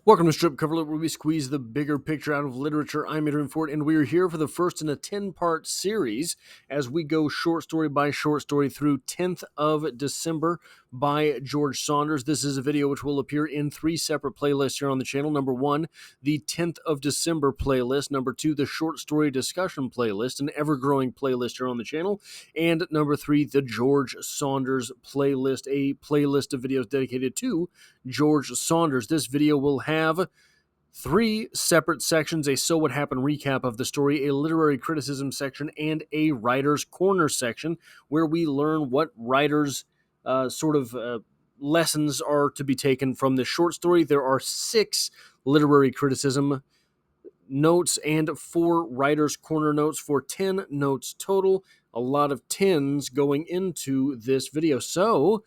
Welcome to Strip Cover Lit, where we squeeze the bigger picture out of literature. I'm Adrian Ford, and we are here for the first in a 10-part series as we go short story by short story through 10th of December by George Saunders. This is a video which will appear in three separate playlists here on the channel. Number one, the 10th of December playlist. Number two, the short story discussion playlist, an ever-growing playlist here on the channel. And number three, the George Saunders playlist, a playlist of videos dedicated to George Saunders. This video will have three separate sections: a So What Happened recap of the story, a literary criticism section, and a writer's corner section where we learn what writers' lessons are to be taken from this short story. There are 6 literary criticism notes and 4 writer's corner notes for 10 notes total. A lot of 10s going into this video. So,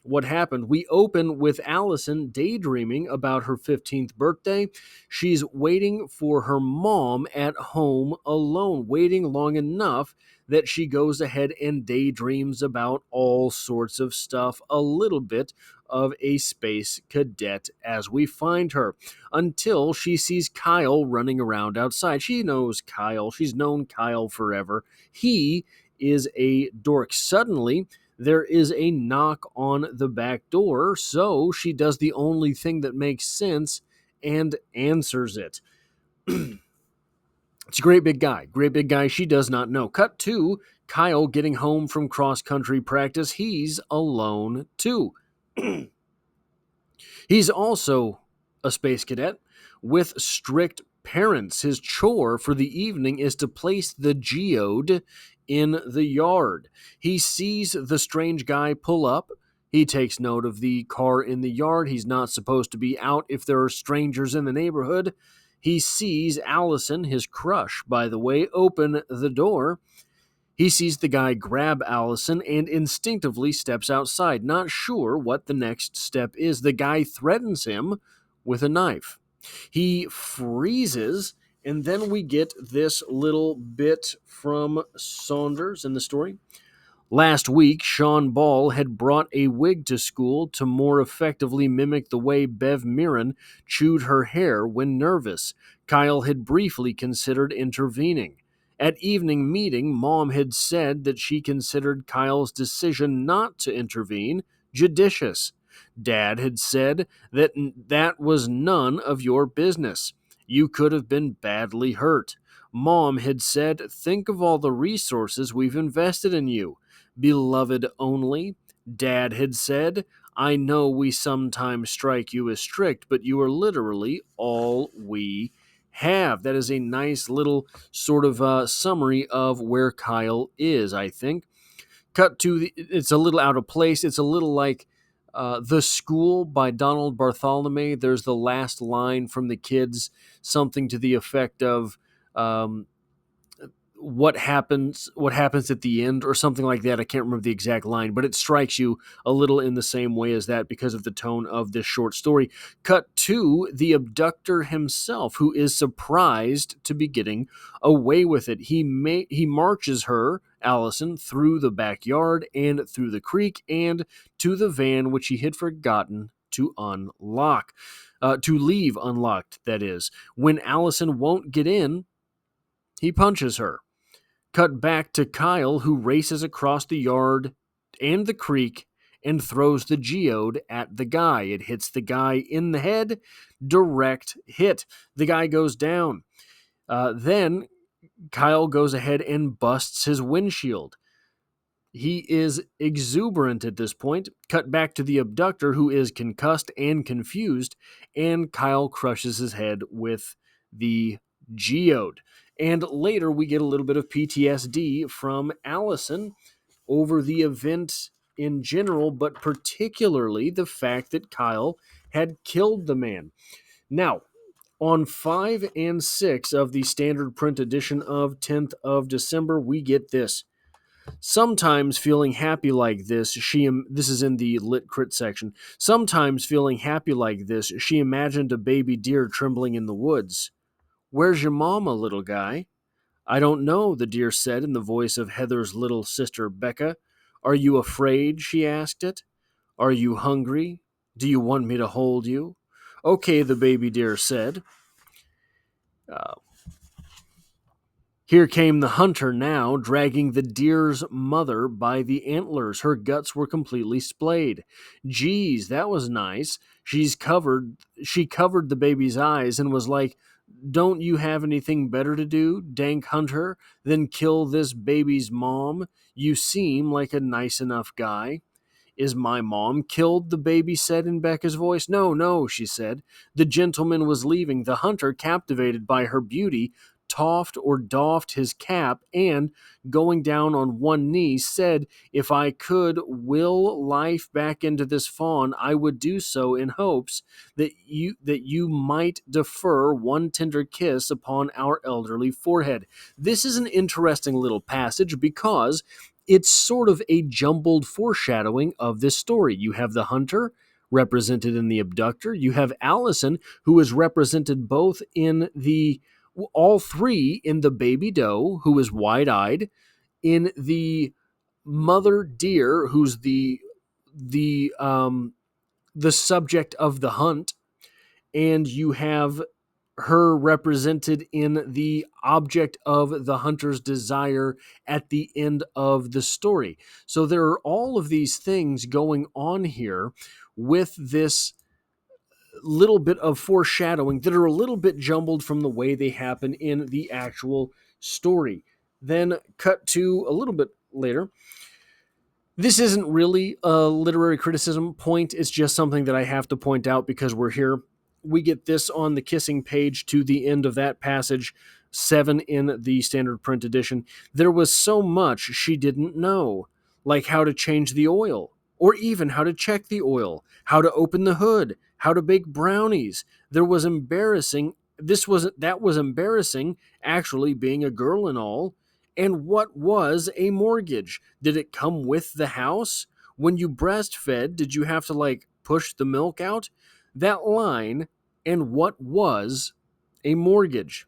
what happened? We open with Allison daydreaming about her 15th birthday. She's waiting for her mom at home alone, waiting long enough that she goes ahead and daydreams about all sorts of stuff, a little bit of a space cadet as we find her, until she sees Kyle running around outside. She knows Kyle. She's known Kyle forever. He is a dork. Suddenly, there is a knock on the back door, so she does the only thing that makes sense and answers it. It's a great big guy. Great big guy she does not know. Cut to Kyle getting home from cross-country practice. He's alone, too. He's also a space cadet with strict parents. His chore for the evening is to place the geode in the yard. He sees the strange guy pull up. He takes note of the car in the yard. He's not supposed to be out if there are strangers in the neighborhood. He sees Allison, his crush, by the way, open the door. He sees the guy grab Allison and instinctively steps outside, not sure what the next step is. The guy threatens him with a knife. He freezes, and then we get this little bit from Saunders in the story. Last week, Sean Ball had brought a wig to school to more effectively mimic the way Bev Mirren chewed her hair when nervous. Kyle had briefly considered intervening. At evening meeting, Mom had said that she considered Kyle's decision not to intervene judicious. Dad had said that that was none of your business. You could have been badly hurt. Mom had said, think of all the resources we've invested in you. Beloved only. Dad had said, I know we sometimes strike you as strict, but you are literally all we have. That is a nice little sort of summary of where Kyle is, I think. Cut to it's a little out of place. It's a little like The School by Donald Bartholomew. There's the last line from the kids, something to the effect of what happens at the end, or something like that. I can't remember the exact line, but it strikes you a little in the same way as that because of the tone of this short story. Cut to the abductor himself, who is surprised to be getting away with it. He marches her, Allison, through the backyard and through the creek and to the van which he had forgotten to unlock. To leave unlocked, that is. When Allison won't get in, he punches her. Cut back to Kyle, who races across the yard and the creek and throws the geode at the guy. It hits the guy in the head. Direct hit. The guy goes down. Then Kyle goes ahead and busts his windshield. He is exuberant at this point. Cut back to the abductor, who is concussed and confused, and Kyle crushes his head with the geode. And later we get a little bit of PTSD from Allison over the event in general, but particularly the fact that Kyle had killed the man. Now, on 5 and 6 of the standard print edition of 10th of December, we get this. Sometimes feeling happy like this, this is in the lit crit section. Sometimes feeling happy like this, she imagined a baby deer trembling in the woods. Where's your mama, little guy? I don't know, the deer said in the voice of Heather's little sister, Becca. Are you afraid? She asked it. Are you hungry? Do you want me to hold you? Okay, the baby deer said. Uh, Here came the hunter now, dragging the deer's mother by the antlers. Her guts were completely splayed. Geez, that was nice. She covered the baby's eyes and was like, "Don't you have anything better to do, dank hunter, than kill this baby's mom? You seem like a nice enough guy." "Is my mom killed?" the baby said in Becca's voice. "No, no," she said. The gentleman was leaving. The hunter, captivated by her beauty, doffed his cap and, going down on one knee, said, "If I could will life back into this fawn, I would do so in hopes that you might defer one tender kiss upon our elderly forehead." This is an interesting little passage because it's sort of a jumbled foreshadowing of this story. You have the hunter represented in the abductor. You have Allison, who is represented both in the all three in the baby doe, who is wide-eyed, in the mother deer, who's the subject of the hunt, and you have her represented in the object of the hunter's desire at the end of the story. So there are all of these things going on here with this little bit of foreshadowing that are a little bit jumbled from the way they happen in the actual story. Then cut to a little bit later. This isn't really a literary criticism point. It's just something that I have to point out because we're here. We get this on the kissing page to the end of that passage, 7 in the standard print edition. There was so much she didn't know, like how to change the oil, or even how to check the oil, how to open the hood, how to bake brownies. There was embarrassing. That was embarrassing, actually, being a girl and all. And what was a mortgage? Did it come with the house? When you breastfed, did you have to push the milk out? That line, and what was a mortgage?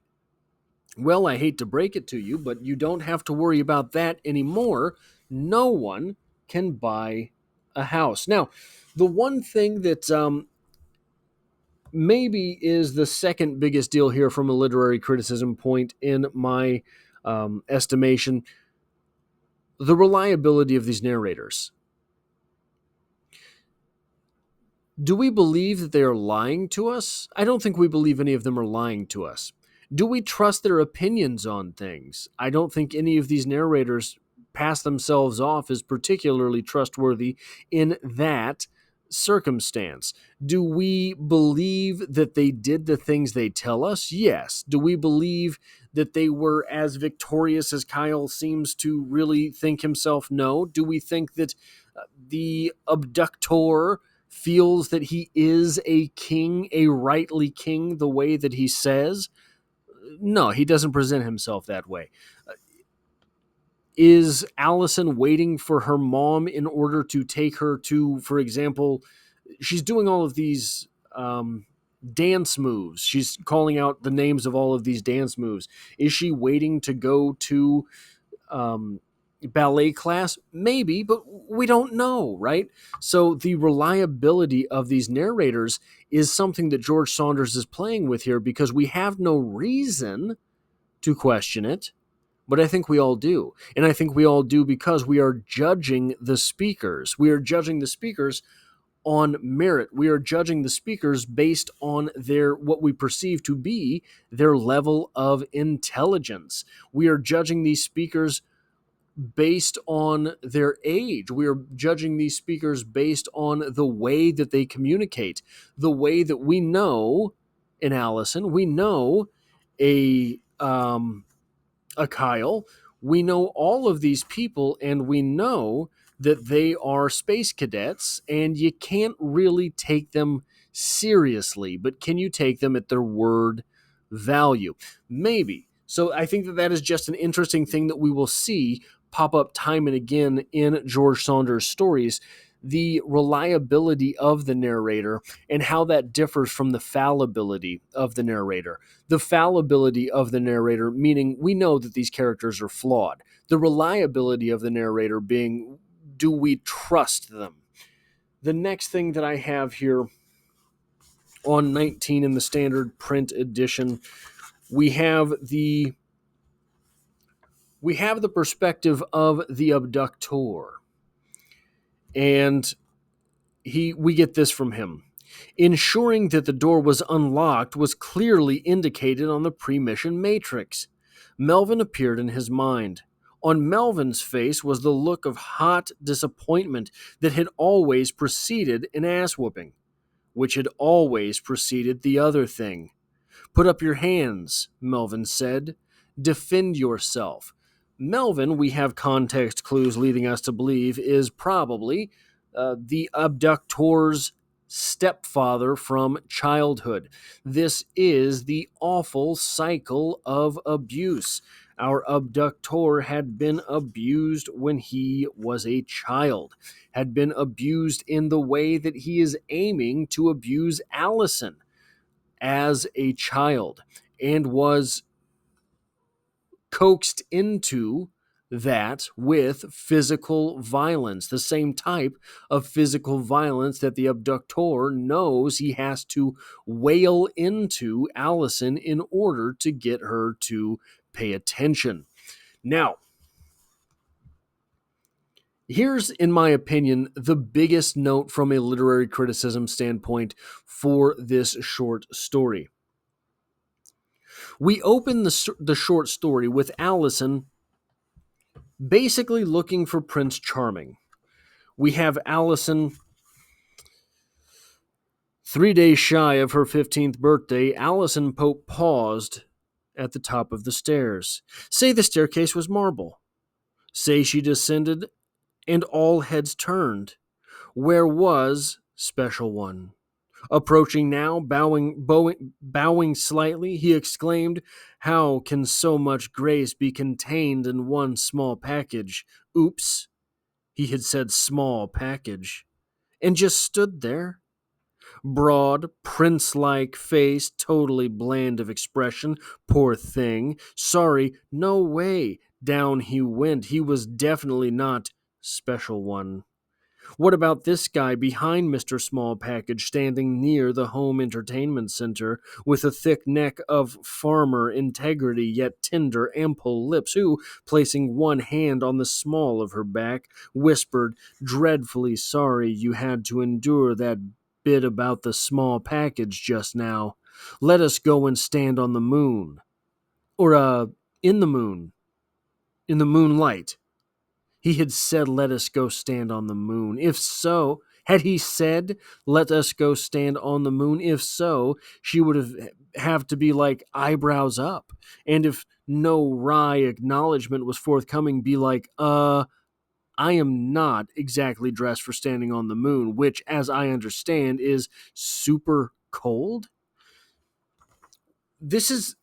Well, I hate to break it to you, but you don't have to worry about that anymore. No one can buy a house. Now, the one thing that maybe is the second biggest deal here from a literary criticism point in my estimation, the reliability of these narrators. Do we believe that they are lying to us? I don't think we believe any of them are lying to us. Do we trust their opinions on things? I don't think any of these narrators pass themselves off as particularly trustworthy in that circumstance. Do we believe that they did the things they tell us? Yes. Do we believe that they were as victorious as Kyle seems to really think himself? No. Do we think that the abductor feels that he is a king, a rightly king, the way that he says? No, he doesn't present himself that way. Is Allison waiting for her mom in order to take her to, for example, she's doing all of these dance moves. She's calling out the names of all of these dance moves. Is she waiting to go to ballet class? Maybe, but we don't know, right? So the reliability of these narrators is something that George Saunders is playing with here because we have no reason to question it, but I think we all do. And I think we all do because we are judging the speakers. We are judging the speakers on merit. We are judging the speakers based on their what we perceive to be their level of intelligence. We are judging these speakers based on their age. We are judging these speakers based on the way that they communicate, the way that we know in Allison, we know a Kyle, we know all of these people, and we know that they are space cadets, and you can't really take them seriously, but can you take them at their word value? Maybe. So I think that that is just an interesting thing that we will see pop up time and again in George Saunders' stories, the reliability of the narrator and how that differs from the fallibility of the narrator. The fallibility of the narrator, meaning we know that these characters are flawed. The reliability of the narrator being, do we trust them? The next thing that I have here on 19 in the standard print edition, we have the perspective of the abductor, and we get this from him. Ensuring that the door was unlocked was clearly indicated on the pre-mission matrix. Melvin appeared in his mind. On Melvin's face was the look of hot disappointment that had always preceded an ass whooping, which had always preceded the other thing. Put up your hands, Melvin said. Defend yourself. Melvin, we have context clues leading us to believe, is probably the abductor's stepfather from childhood. This is the awful cycle of abuse. Our abductor had been abused when he was a child, had been abused in the way that he is aiming to abuse Allison as a child, and was coaxed into that with physical violence, the same type of physical violence that the abductor knows he has to wail into Allison in order to get her to pay attention. Now, here's, in my opinion, the biggest note from a literary criticism standpoint for this short story. We open the short story with Allison basically looking for Prince Charming. We have Allison 3 days shy of her 15th birthday. Allison Pope paused at the top of the stairs. Say the staircase was marble. Say she descended and all heads turned. Where was Special One? Approaching now, bowing slightly, he exclaimed, "How can so much grace be contained in one small package?" Oops, he had said small package, and just stood there. Broad, prince-like face, totally bland of expression. Poor thing. Sorry, no way. Down he went. He was definitely not Special One. What about this guy behind Mr. Small Package, standing near the home entertainment center, with a thick neck of farmer integrity, yet tender, ample lips, who, placing one hand on the small of her back, whispered, "Dreadfully sorry you had to endure that bit about the small package just now. Let us go and stand on the moon. Or, in the moon. In the moonlight." He had said, "Let us go stand on the moon." If so, had he said, "Let us go stand on the moon"? If so, she would have to be like eyebrows up. And if no wry acknowledgement was forthcoming, be like, I am not exactly dressed for standing on the moon, which, as I understand, is super cold. This is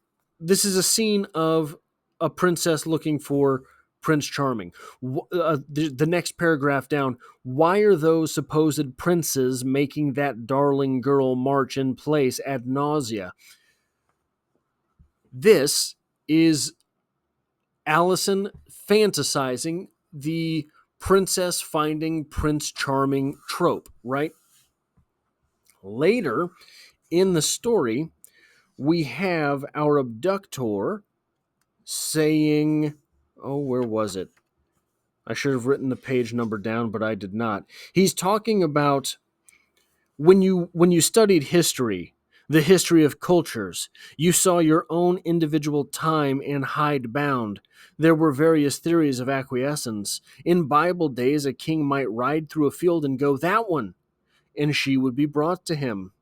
a scene of a princess looking for Prince Charming. The next paragraph down, why are those supposed princes making that darling girl march in place ad nausea? This is Allison fantasizing the princess finding Prince Charming trope, right? Later in the story, we have our abductor saying, oh, where was it? I should have written the page number down, but I did not. He's talking about when you studied history, the history of cultures, you saw your own individual time and hidebound. There were various theories of acquiescence. In Bible days, a king might ride through a field and go, "That one," and she would be brought to him,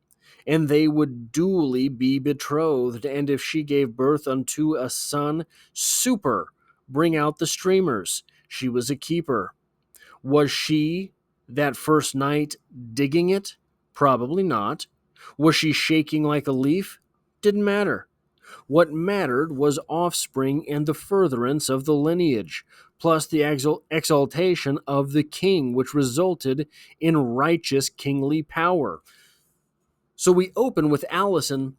and they would duly be betrothed. And if she gave birth unto a son, super, bring out the streamers. She was a keeper. Was she, that first night, digging it? Probably not. Was she shaking like a leaf? Didn't matter. What mattered was offspring and the furtherance of the lineage, plus the exaltation of the king, which resulted in righteous kingly power. So we open with Allison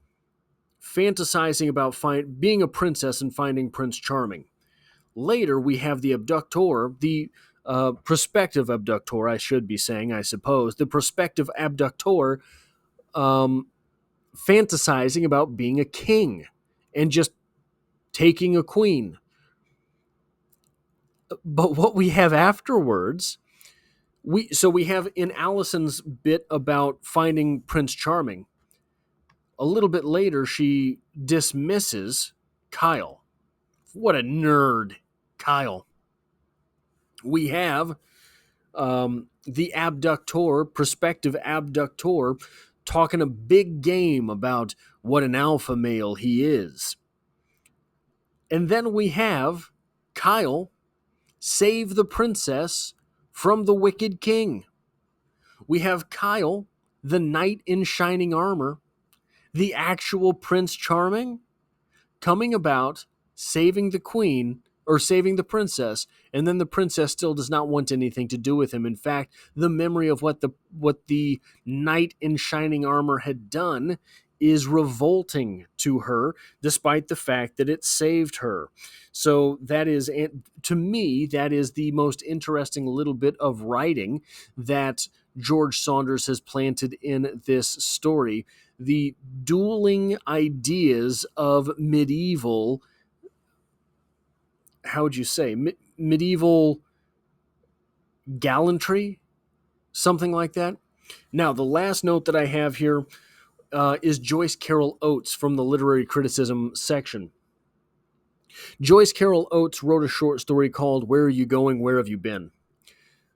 fantasizing about being a princess and finding Prince Charming. Later, we have the abductor, the prospective abductor, I should be saying, I suppose, the prospective abductor fantasizing about being a king and just taking a queen. But what we have afterwards, we have in Allison's bit about finding Prince Charming, a little bit later she dismisses Kyle. What a nerd, Kyle. We have the abductor, prospective abductor, talking a big game about what an alpha male he is. And then we have Kyle save the princess from the wicked king. We have Kyle, the knight in shining armor, the actual Prince Charming, coming about, saving the queen, or saving the princess, and then the princess still does not want anything to do with him. In fact, the memory of what the knight in shining armor had done is revolting to her, despite the fact that it saved her. So that is, to me, that is the most interesting little bit of writing that George Saunders has planted in this story. The dueling ideas of medieval, how would you say, medieval gallantry, something like that. Now, the last note that I have here is Joyce Carol Oates from the literary criticism section. Joyce Carol Oates wrote a short story called Where Are You Going, Where Have You Been?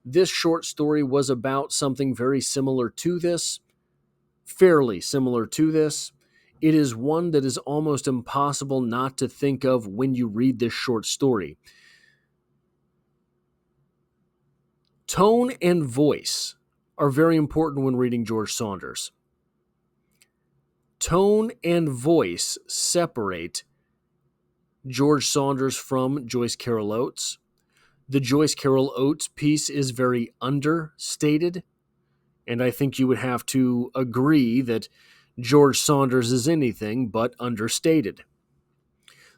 This short story was about something very similar to this, fairly similar to this. It is one that is almost impossible not to think of when you read this short story. Tone and voice are very important when reading George Saunders. Tone and voice separate George Saunders from Joyce Carol Oates. The Joyce Carol Oates piece is very understated, and I think you would have to agree that George Saunders is anything but understated.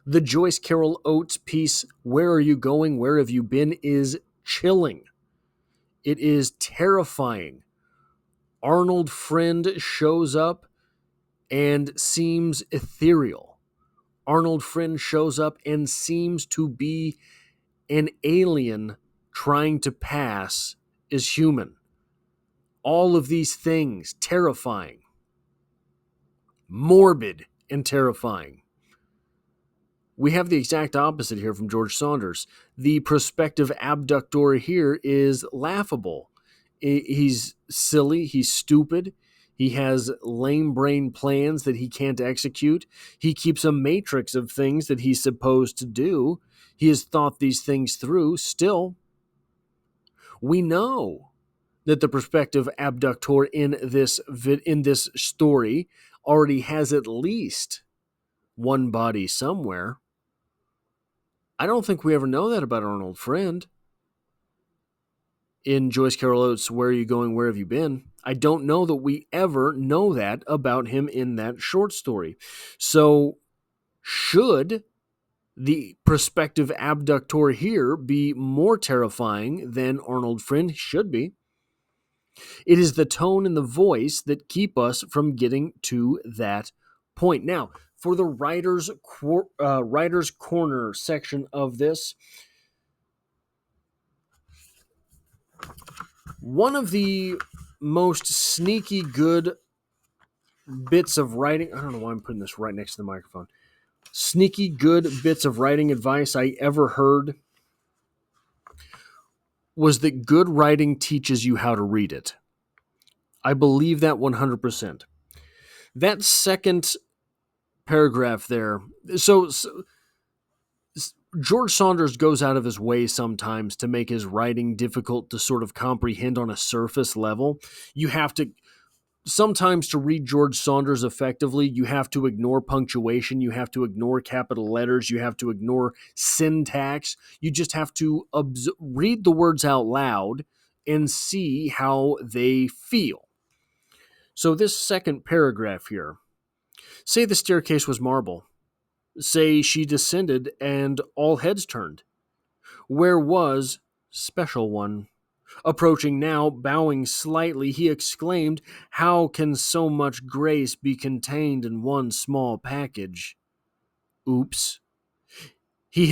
The Joyce Carol Oates piece, Where Are You Going, Where Have You Been, is chilling. It is terrifying. Arnold Friend shows up and seems ethereal. Arnold Friend shows up and seems to be an alien trying to pass as human. All of these things, terrifying. Morbid and terrifying. We have the exact opposite here from George Saunders. The prospective abductor here is laughable. He's silly. He's stupid. He has lame brain plans that he can't execute. He keeps a matrix of things that he's supposed to do. He has thought these things through. Still, we know that the prospective abductor in this story already has at least one body somewhere. I don't think we ever know that about Arnold Friend. In Joyce Carol Oates' Where Are You Going, Where Have You Been? I don't know that we ever know that about him in that short story. So, should the prospective abductor here be more terrifying than Arnold Friend? He should be. It is the tone and the voice that keep us from getting to that point. Now, for the writer's corner section of this, one of the most sneaky good bits of writing, I don't know why I'm putting this right next to the microphone, sneaky good bits of writing advice I ever heard was that good writing teaches you how to read it. I believe that 100%. That second paragraph there, so George Saunders goes out of his way sometimes to make his writing difficult to sort of comprehend on a surface level. You have to, sometimes to read George Saunders effectively, you have to ignore punctuation, you have to ignore capital letters, you have to ignore syntax. You just have to read the words out loud and see how they feel. So this second paragraph here, say the staircase was marble. Say she descended and all heads turned. Where was special one? Approaching now, bowing slightly, he exclaimed, "How can so much grace be contained in one small package?" Oops. Had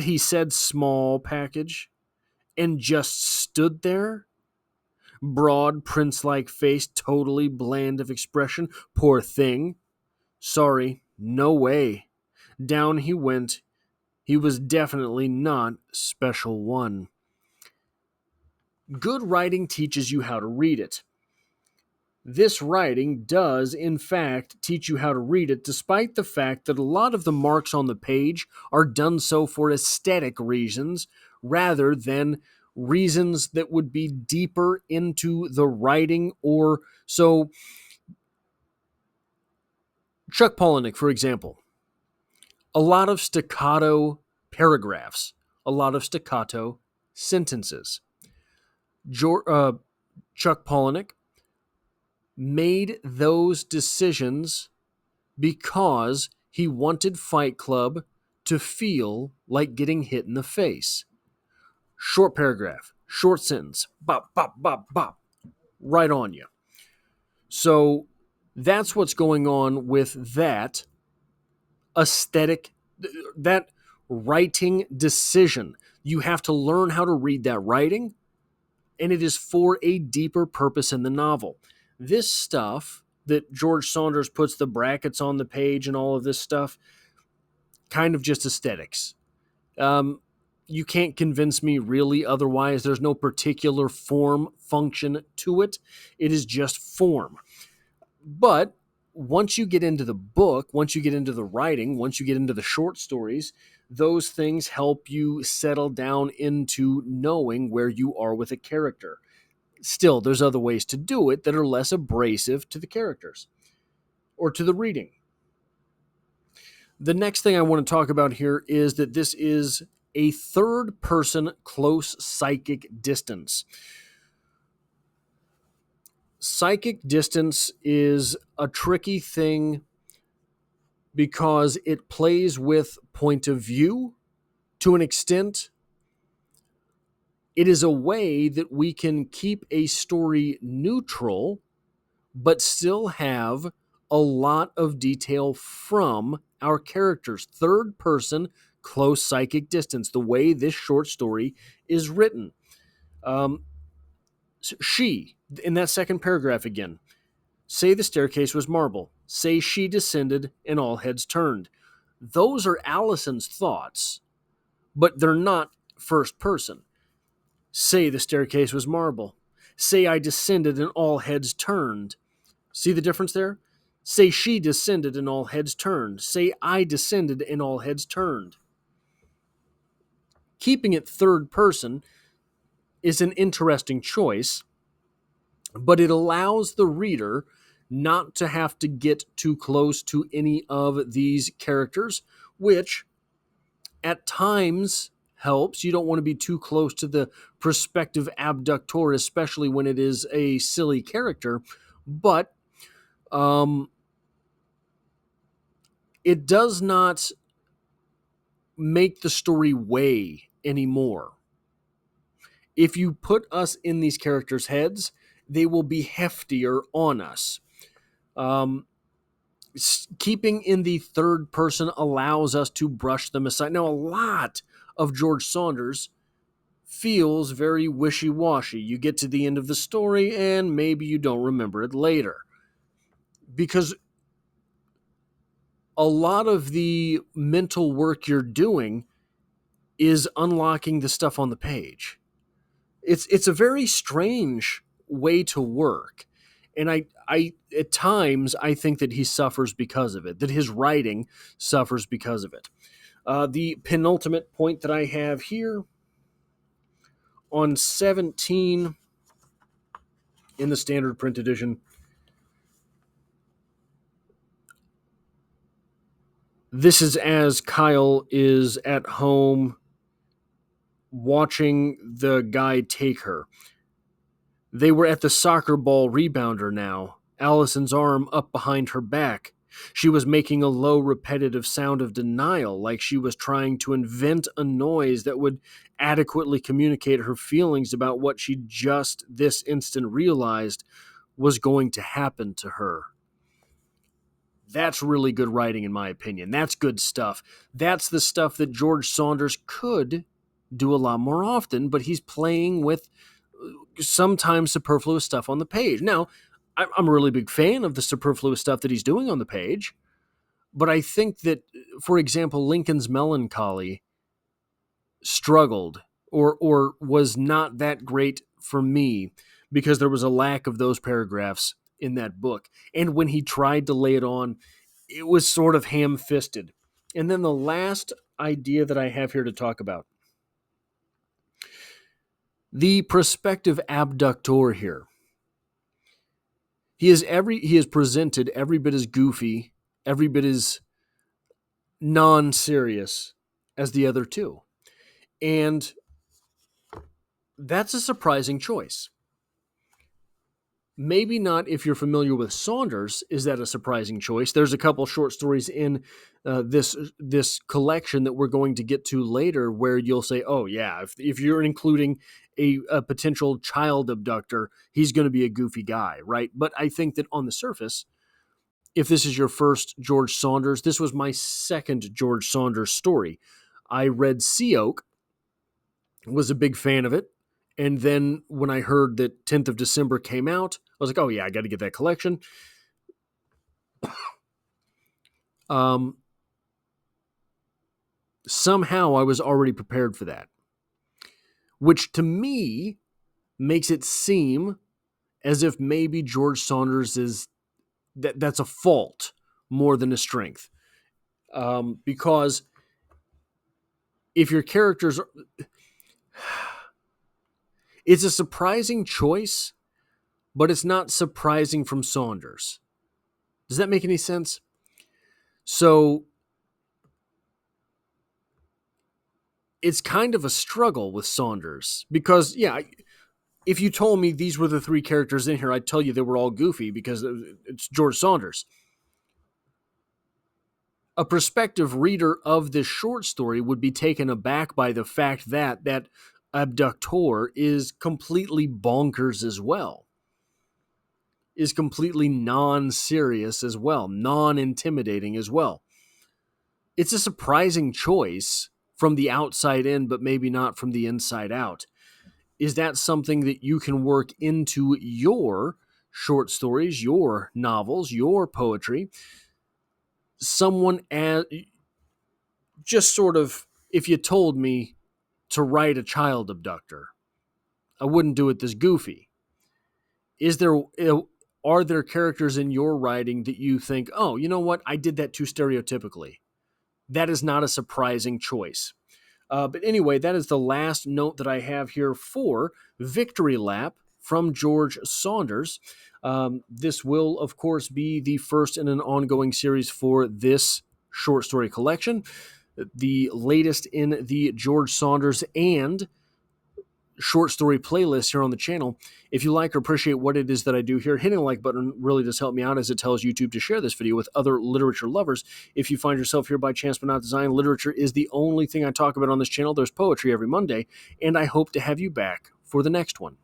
he said small package and just stood there? Broad, prince-like face, totally bland of expression. Poor thing. Sorry, no way. Down he went. He was definitely not special one. Good writing teaches you how to read it. This writing does, in fact, teach you how to read it, despite the fact that a lot of the marks on the page are done so for aesthetic reasons rather than reasons that would be deeper into the writing. Or so, Chuck Palahniuk, for example, a lot of staccato paragraphs, a lot of staccato sentences. Chuck Palahniuk made those decisions because he wanted Fight Club to feel like getting hit in the face. Short paragraph, short sentence, bop, bop, bop, bop, right on you. So that's what's going on with that aesthetic, that writing decision. You have to learn how to read that writing, and it is for a deeper purpose in the novel. This stuff that George Saunders puts the brackets on the page and all of this stuff, kind of just aesthetics. You can't convince me really otherwise. There's no particular form function to it. It is just form. But once you get into the book, once you get into the writing, once you get into the short stories, those things help you settle down into knowing where you are with a character. Still, there's other ways to do it that are less abrasive to the characters or to the reading. The next thing I want to talk about here is that this is a third-person close psychic distance. Psychic distance is a tricky thing because it plays with point of view to an extent. It is a way that we can keep a story neutral but still have a lot of detail from our characters. Third person, close psychic distance, the way this short story is written. She, in that second paragraph again, say the staircase was marble. Say she descended and all heads turned. Those are Allison's thoughts, but they're not first person. Say the staircase was marble. Say I descended and all heads turned. See the difference there? Say she descended and all heads turned. Say I descended and all heads turned. Keeping it third person is an interesting choice, but it allows the reader not to have to get too close to any of these characters, which at times helps. You don't want to be too close to the prospective abductor, especially when it is a silly character, but it does not make the story weigh anymore. If you put us in these characters' heads, they will be heftier on us. Keeping in the third person allows us to brush them aside. Now, a lot of George Saunders feels very wishy-washy. You get to the end of the story and maybe you don't remember it later. Because a lot of the mental work you're doing is unlocking the stuff on the page. It's a very strange way to work. And I at times I think that he suffers because of it, that his writing suffers because of it. The penultimate point that I have here on 17 in the standard print edition, this is as Kyle is at home watching the guy take her. They were at the soccer ball rebounder now, Allison's arm up behind her back. She was making a low, repetitive sound of denial, like she was trying to invent a noise that would adequately communicate her feelings about what she just this instant realized was going to happen to her. That's really good writing, in my opinion. That's good stuff. That's the stuff that George Saunders could do a lot more often, but he's playing with sometimes superfluous stuff on the page. Now, I'm a really big fan of the superfluous stuff that he's doing on the page, but I think that, for example, Lincoln's Melancholy struggled or was not that great for me because there was a lack of those paragraphs in that book. And when he tried to lay it on, it was sort of ham-fisted. And then the last idea that I have here to talk about, the prospective abductor here. He is presented every bit as goofy, every bit as non-serious as the other two. And that's a surprising choice. Maybe not if you're familiar with Saunders. Is that a surprising choice? There's a couple short stories in this collection that we're going to get to later where you'll say, oh, yeah, if you're including a potential child abductor, he's going to be a goofy guy, right? But I think that on the surface, if this is your first George Saunders, this was my second George Saunders story. I read Sea Oak, was a big fan of it. And then when I heard that 10th of December came out, I was like, oh yeah, I got to get that collection. Somehow I was already prepared for that, which to me makes it seem as if maybe George Saunders is that's a fault more than a strength. Because if your characters are, it's a surprising choice, but it's not surprising from Saunders. Does that make any sense? So it's kind of a struggle with Saunders because, yeah, if you told me these were the three characters in here, I'd tell you they were all goofy because it's George Saunders. A prospective reader of this short story would be taken aback by the fact that that abductor is completely bonkers as well, is completely non-serious as well, non-intimidating as well. It's a surprising choice from the outside in, but maybe not from the inside out. Is that something that you can work into your short stories, your novels, your poetry? Someone as just sort of, if you told me to write a child abductor, I wouldn't do it this goofy. Are there characters in your writing that you think, oh, you know what? I did that too stereotypically. That is not a surprising choice. But anyway, that is the last note that I have here for Victory Lap from George Saunders. This will, of course, be the first in an ongoing series for this short story collection, the latest in the George Saunders and short story playlist here on the channel. If you like or appreciate what it is that I do here, hitting the like button really does help me out as it tells YouTube to share this video with other literature lovers. If you find yourself here by chance but not design, literature is the only thing I talk about on this channel. There's poetry every Monday, and I hope to have you back for the next one.